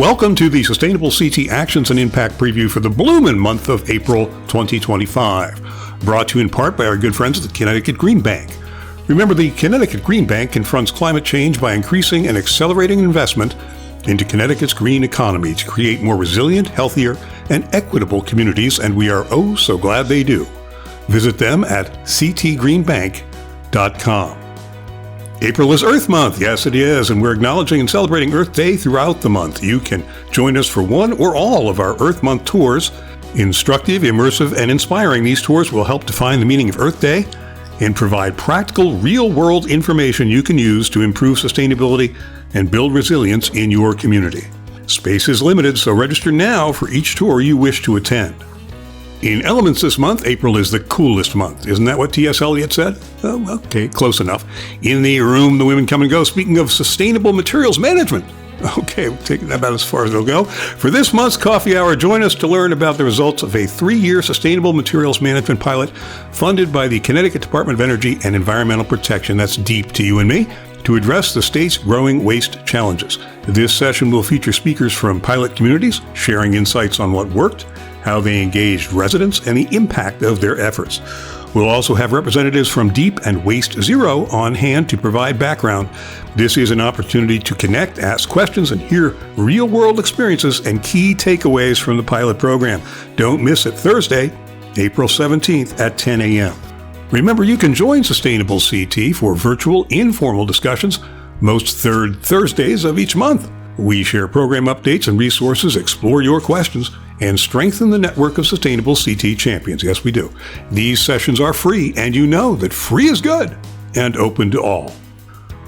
Welcome to the Sustainable CT Actions and Impact Preview for the blooming month of April 2025. Brought to you in part by our good friends at the Connecticut Green Bank. Remember, the Connecticut Green Bank confronts climate change by increasing and accelerating investment into Connecticut's green economy to create more resilient, healthier, and equitable communities, and we are oh so glad they do. Visit them at ctgreenbank.com. April is Earth Month. Yes, it is, and we're acknowledging and celebrating Earth Day throughout the month. You can join us for one or all of our Earth Month tours. Instructive, immersive, and inspiring, these tours will help define the meaning of Earth Day and provide practical, real-world information you can use to improve sustainability and build resilience in your community. Space is limited, so register now for each tour you wish to attend. In elements this month, April is the coolest month. Isn't that what T.S. Eliot said? Oh, okay, close enough. In the room, the women come and go. Speaking of sustainable materials management. Okay, we'll take that about as far as they'll go. For this month's coffee hour, join us to learn about the results of a 3-year sustainable materials management pilot funded by the Connecticut Department of Energy and Environmental Protection. That's deep to you and me, to address the state's growing waste challenges. This session will feature speakers from pilot communities, sharing insights on what worked, how they engaged residents, and the impact of their efforts. We'll also have representatives from DEEP and Waste Zero on hand to provide background. This is an opportunity to connect, ask questions, and hear real-world experiences and key takeaways from the pilot program. Don't miss it, Thursday, April 17th at 10 a.m. Remember, you can join Sustainable CT for virtual, informal discussions most third Thursdays of each month. We share program updates and resources, explore your questions, and strengthen the network of Sustainable CT champions. Yes, we do. These sessions are free, and you know that free is good and open to all.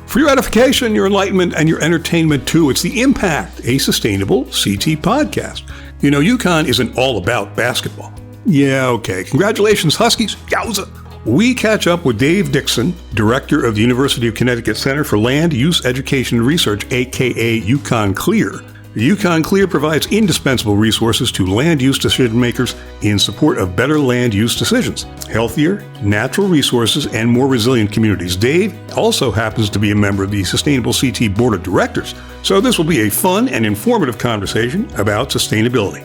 For your edification, your enlightenment, and your entertainment too, it's The Impact, a Sustainable CT podcast. You know, UConn isn't all about basketball. Yeah, okay. Congratulations, Huskies. Yowza. We catch up with Dave Dixon, director of the University of Connecticut Center for Land Use Education and Research, aka UConn Clear. The UConn Clear provides indispensable resources to land use decision makers in support of better land use decisions, healthier, natural resources, and more resilient communities. Dave also happens to be a member of the Sustainable CT Board of Directors, so this will be a fun and informative conversation about sustainability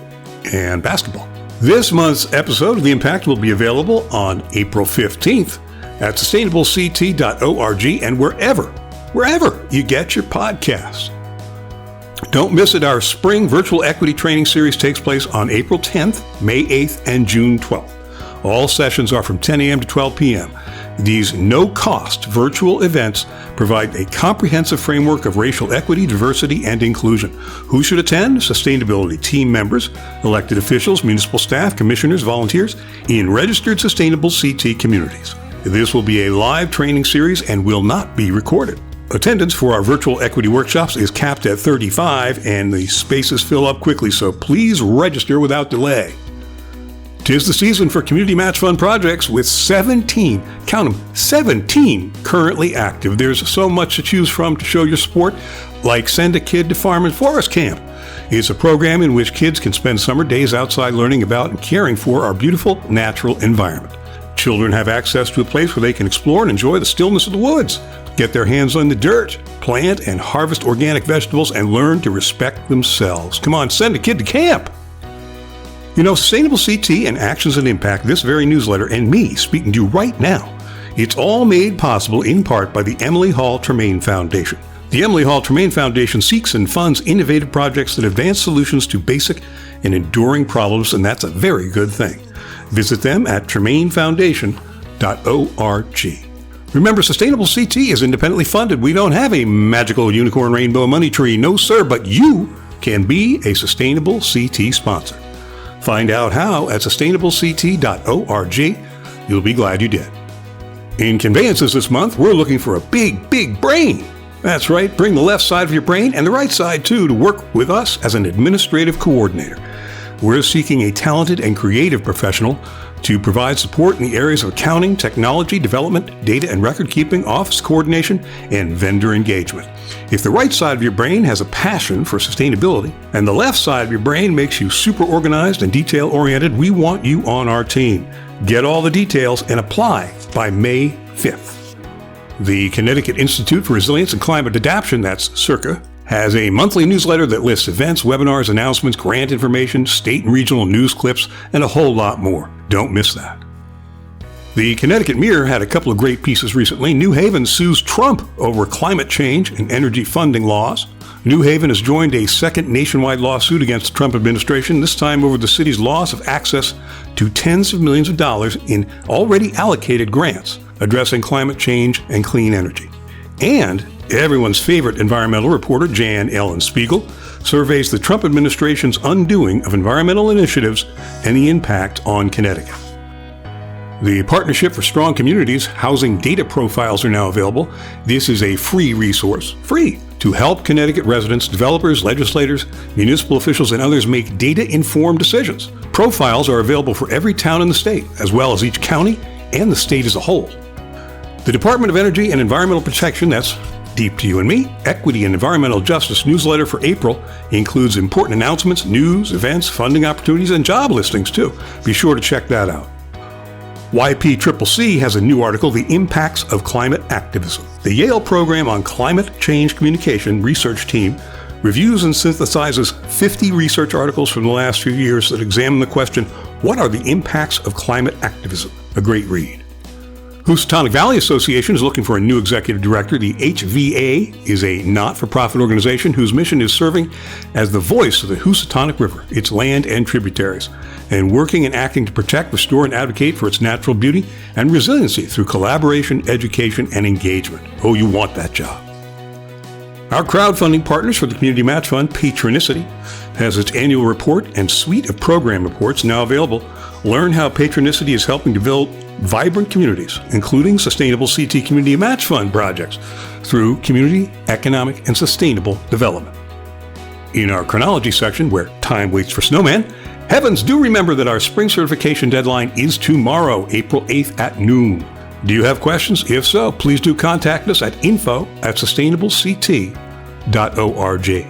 and basketball. This month's episode of The Impact will be available on April 15th at sustainableCT.org and wherever you get your podcasts. Don't miss it. Our spring virtual equity training series takes place on April 10th, May 8th, and June 12th. All sessions are from 10 a.m. to 12 p.m. These no-cost virtual events provide a comprehensive framework of racial equity, diversity, and inclusion. Who should attend? Sustainability team members, elected officials, municipal staff, commissioners, volunteers, in registered Sustainable CT communities. This will be a live training series and will not be recorded. Attendance for our virtual equity workshops is capped at 35, and the spaces fill up quickly, so please register without delay. 'Tis the season for community match fund projects with 17, count them, 17 currently active. There's so much to choose from to show your support, like Send a Kid to Farm and Forest Camp. It's a program in which kids can spend summer days outside learning about and caring for our beautiful natural environment. Children have access to a place where they can explore and enjoy the stillness of the woods, get their hands on the dirt, plant and harvest organic vegetables, and learn to respect themselves. Come on, send a kid to camp. You know, Sustainable CT and Actions and Impact, this very newsletter, and me speaking to you right now, it's all made possible in part by the Emily Hall Tremaine Foundation. The Emily Hall Tremaine Foundation seeks and funds innovative projects that advance solutions to basic and enduring problems, and that's a very good thing. Visit them at tremainefoundation.org. Remember, Sustainable CT is independently funded. We don't have a magical unicorn rainbow money tree, no sir, but you can be a Sustainable CT sponsor. Find out how at sustainableCT.org. You'll be glad you did. In conveyances this month, we're looking for a big brain. That's right, bring the left side of your brain and the right side too to work with us as an administrative coordinator. We're seeking a talented and creative professional to provide support in the areas of accounting, technology, development, data and record keeping, office coordination, and vendor engagement. If the right side of your brain has a passion for sustainability and the left side of your brain makes you super organized and detail-oriented, we want you on our team. Get all the details and apply by May 5th. The Connecticut Institute for Resilience and Climate Adaptation, that's CIRCA, has a monthly newsletter that lists events, webinars, announcements, grant information, state and regional news clips, and a whole lot more. Don't miss that. The Connecticut Mirror had a couple of great pieces recently. New Haven sues Trump over climate change and energy funding laws. New Haven has joined a second nationwide lawsuit against the Trump administration, this time over the city's loss of access to tens of millions of dollars in already allocated grants addressing climate change and clean energy. And everyone's favorite environmental reporter, Jan Ellen Spiegel, surveys the Trump administration's undoing of environmental initiatives and the impact on Connecticut. The Partnership for Strong Communities housing data profiles are now available. This is a free resource, to help Connecticut residents, developers, legislators, municipal officials, and others make data-informed decisions. Profiles are available for every town in the state, as well as each county and the state as a whole. The Department of Energy and Environmental Protection, that's Deep to You and Me, Equity and Environmental Justice newsletter for April includes important announcements, news, events, funding opportunities, and job listings too. Be sure to check that out. YPCCC has a new article, The Impacts of Climate Activism. The Yale Program on Climate Change Communication research team reviews and synthesizes 50 research articles from the last few years that examine the question, what are the impacts of climate activism? A great read. Housatonic Valley Association is looking for a new executive director. The HVA is a not-for-profit organization whose mission is serving as the voice of the Housatonic River, its land and tributaries, and working and acting to protect, restore, and advocate for its natural beauty and resiliency through collaboration, education, and engagement. Oh, you want that job. Our crowdfunding partners for the Community Match Fund, Patronicity, has its annual report and suite of program reports now available. Learn how Patronicity is helping to build vibrant communities, including sustainable CT Community Match Fund projects, through community, economic, and sustainable development. In our chronology section, where time waits for snowman, heavens, do remember that our spring certification deadline is tomorrow, April 8th at noon. Do you have questions? If so, please do contact us at info@sustainablect.org.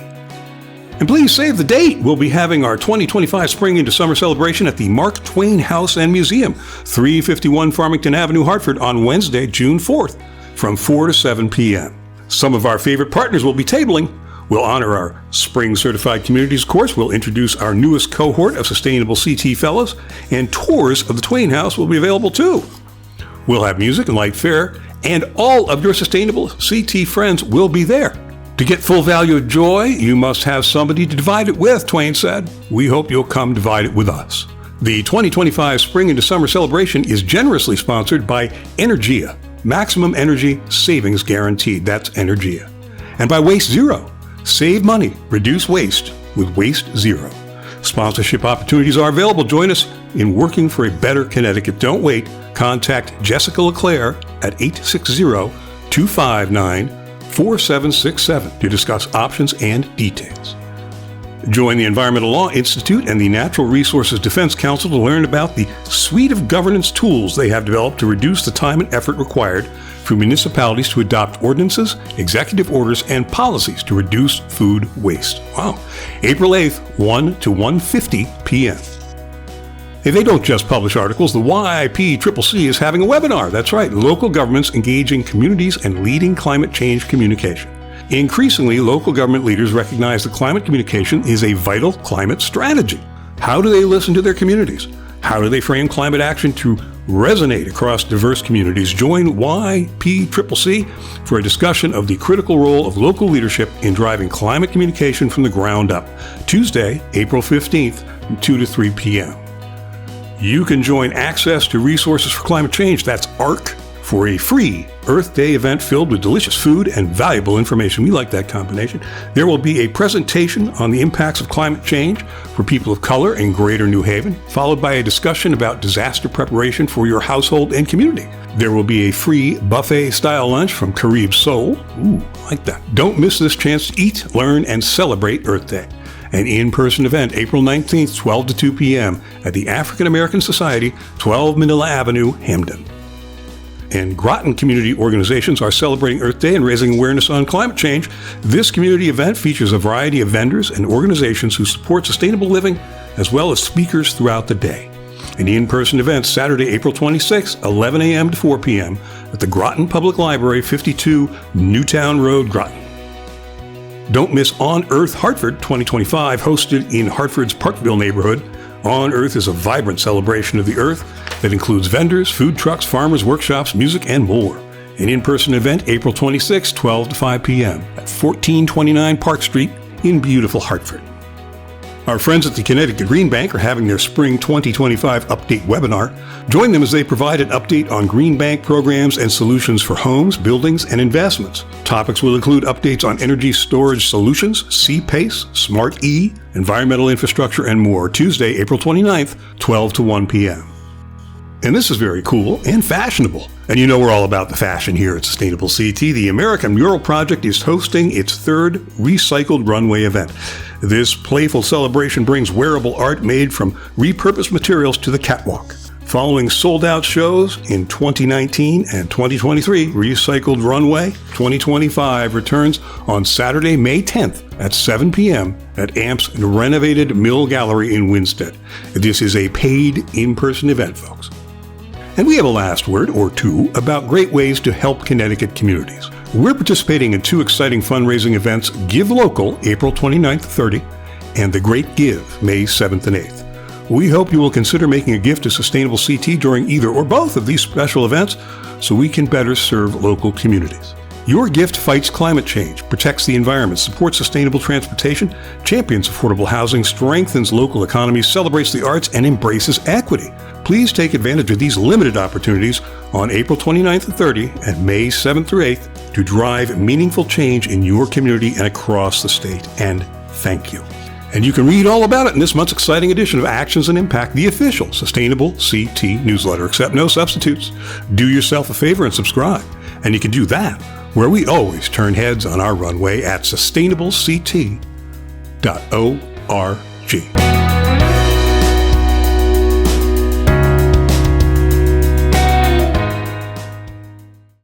And please save the date. We'll be having our 2025 Spring into Summer celebration at the Mark Twain House and Museum, 351 Farmington Avenue, Hartford, on Wednesday, June 4th, from 4 to 7 p.m. Some of our favorite partners will be tabling. We'll honor our Spring Certified Communities course. We'll introduce our newest cohort of Sustainable CT Fellows, and tours of the Twain House will be available too. We'll have music and light fare, and all of your Sustainable CT friends will be there. To get full value of joy, you must have somebody to divide it with, Twain said. We hope you'll come divide it with us. The 2025 Spring into Summer celebration is generously sponsored by Energia, maximum energy savings guaranteed. That's Energia. And by Waste Zero, save money, reduce waste with Waste Zero. Sponsorship opportunities are available. Join us in working for a better Connecticut. Don't wait. Contact Jessica LeClaire at 860-259-4767 to discuss options and details. Join the Environmental Law Institute and the Natural Resources Defense Council to learn about the suite of governance tools they have developed to reduce the time and effort required for municipalities to adopt ordinances, executive orders, and policies to reduce food waste. Wow. April 8th, 1 to 1:50 p.m. Hey, they don't just publish articles. The YIPCCC is having a webinar. That's right, local governments engaging communities and leading climate change communication. Increasingly, local government leaders recognize that climate communication is a vital climate strategy. How do they listen to their communities? How do they frame climate action to resonate across diverse communities? Join YPCCC for a discussion of the critical role of local leadership in driving climate communication from the ground up. Tuesday, April 15th, from 2 to 3 p.m. You can join Access to Resources for Climate Change, that's ARC, for a free Earth Day event filled with delicious food and valuable information. We like that combination. There will be a presentation on the impacts of climate change for people of color in Greater New Haven, followed by a discussion about disaster preparation for your household and community. There will be a free buffet-style lunch from Carib Soul. Ooh, like that. Don't miss this chance to eat, learn, and celebrate Earth Day. An in-person event, April 19th, 12 to 2 p.m. at the African American Society, 12 Manila Avenue, Hamden. And Groton community organizations are celebrating Earth Day and raising awareness on climate change. This community event features a variety of vendors and organizations who support sustainable living, as well as speakers throughout the day. An in-person event, Saturday, April 26th, 11 a.m. to 4 p.m. at the Groton Public Library, 52 Newtown Road, Groton. Don't miss On Earth Hartford 2025, hosted in Hartford's Parkville neighborhood. On Earth is a vibrant celebration of the earth that includes vendors, food trucks, farmers, workshops, music, and more. An in-person event April 26, 12 to 5 p.m. at 1429 Park Street in beautiful Hartford. Our friends at the Connecticut Green Bank are having their Spring 2025 Update webinar. Join them as they provide an update on Green Bank programs and solutions for homes, buildings, and investments. Topics will include updates on energy storage solutions, C-PACE, Smart E, environmental infrastructure, and more. Tuesday, April 29th, 12 to 1 p.m. And this is very cool and fashionable. And you know we're all about the fashion here at Sustainable CT. The American Mural Project is hosting its third Recycled Runway event. This playful celebration brings wearable art made from repurposed materials to the catwalk. Following sold-out shows in 2019 and 2023, Recycled Runway 2025 returns on Saturday, May 10th at 7 p.m. at AMP's renovated Mill Gallery in Winstead. This is a paid in-person event, folks. And we have a last word or two about great ways to help Connecticut communities. We're participating in two exciting fundraising events, Give Local, April 29th to 30, and The Great Give, May 7th and 8th. We hope you will consider making a gift to Sustainable CT during either or both of these special events so we can better serve local communities. Your gift fights climate change, protects the environment, supports sustainable transportation, champions affordable housing, strengthens local economies, celebrates the arts, and embraces equity. Please take advantage of these limited opportunities on April 29th and 30 and May 7th through 8th to drive meaningful change in your community and across the state. And thank you. And you can read all about it in this month's exciting edition of Actions and Impact, the official Sustainable CT newsletter. Accept no substitutes. Do yourself a favor and subscribe. And you can do that where we always turn heads on our runway at sustainableCT.org.